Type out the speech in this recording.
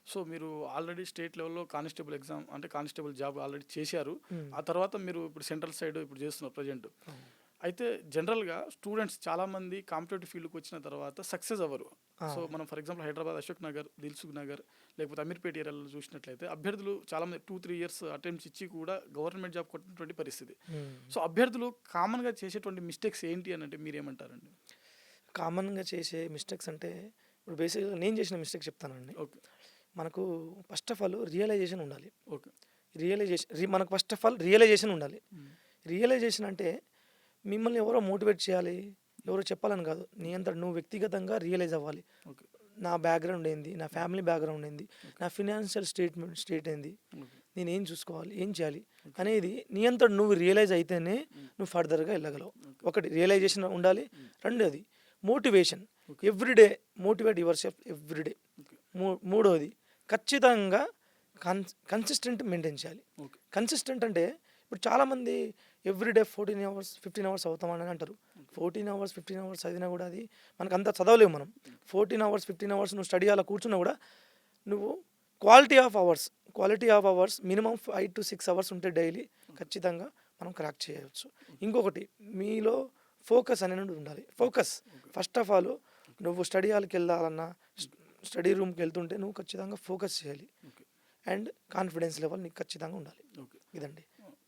So మీరు already state లెవెల్‌లో constable exam అంటే కానిస్టేబుల్ జాబ్ ఆల్రెడీ చేశారు. హ్మ్. ఆ తర్వాత మీరు ఇప్పుడు సెంట్రల్ సైడ్ ఇప్పుడు చేస్తున్నారు ప్రెజెంట్. అవును. అయితే జనరల్‌గా స్టూడెంట్స్ చాలామంది కాంపిటేటివ్ ఫీల్డ్‌కి వచ్చిన తర్వాత సక్సెస్ అవ్వరు. ఆ! సో మనం ఫర్ ఎగ్జాంపుల్ హైదరాబాద్ అశోక్ నగర్, దిల్సుఖ్ నగర్ లేకపోతే అమీర్పేట ఏరియాలో చూసినట్లయితే అభ్యర్థులు చాలామంది 2, 3 ఇయర్స్ అటెంప్ట్స్ ఇచ్చి కూడా గవర్నమెంట్ జాబ్ కొట్టినటువంటి పరిస్థితి. హ్మ్. సో అభ్యర్థులు కామన్‌గా చేసేటువంటి మిస్టేక్స్ ఏంటి అనంటే మీరేమంటారండి? కామన్‌గా చేసే మిస్టేక్స్ అంటే ఇప్పుడు బేసిక్‌గా నేను చేసిన మిస్టేక్ చెప్తానండి. ఓకే. మనకు ఫస్ట్ ఆఫ్ ఆల్ రియలైజేషన్ ఉండాలి. ఓకే. మనకు ఫస్ట్ ఆఫ్ ఆల్ రియలైజేషన్ ఉండాలి. హ్మ్. రియలైజేషన్ అంటే మిమ్మల్ని ఎవరో మోటివేట్ చేయాలి, ఎవరో చెప్పాలని కాదు. నీ అంతట నువ్వు వ్యక్తిగతంగా రియలైజ్ అవ్వాలి. ఓకే. నా బ్యాక్‌గ్రౌండ్ ఏంది? నా ఫ్యామిలీ బ్యాక్‌గ్రౌండ్ ఏంది? నా ఫినాన్షియల్ స్టేట్ ఏంది? ఓకే. నేనేం చూసుకోవాలి? ఏం చేయాలి? అనేది నీ అంతట నువ్వు రియలైజ్ అయితేనే హ్మ్. నువ్వు ఫర్దర్‌గా వెళ్ళగలవు. ఓకే. ఒకటి రియలైజేషన్ ఉండాలి. హ్మ్. రెండోది motivation. Okay. Everyday motivate your self everyday. Okay. మూడోది ఖచ్చితంగా కన్సిస్టెంట్ మెయింటైన్ చేయాలి. ఓకే. కన్సిస్టెంట్ అంటే ఇప్పుడు చాలామంది ఎవ్రీడే 14 అవర్స్ 15 అవర్స్ అవుతామని అంటారు. 14 అవర్స్ 15 అవర్స్ చదివినా కూడా అది మనకంతా చదవలేము మనం. 14 అవర్స్ 15 అవర్స్ నువ్వు స్టడీ అలా కూర్చున్నా కూడా నువ్వు quality of hours minimum 5 to 6 hours ఉంటే డైలీ ఖచ్చితంగా మనం క్రాక్ చేయవచ్చు. ఇంకొకటి మీలో ఫోకస్ అనేది ఉండాలి. ఫస్ట్ ఆఫ్ ఆల్ నువ్వు స్టడీ హాల్కి వెళ్ళాలన్నా స్టడీ రూమ్కి వెళ్తుంటే నువ్వు ఖచ్చితంగా ఫోకస్ చేయాలి. ఓకే. అండ్ కాన్ఫిడెన్స్ లెవెల్ నీకు ఖచ్చితంగా ఉండాలి. ఓకే. ఇదండి.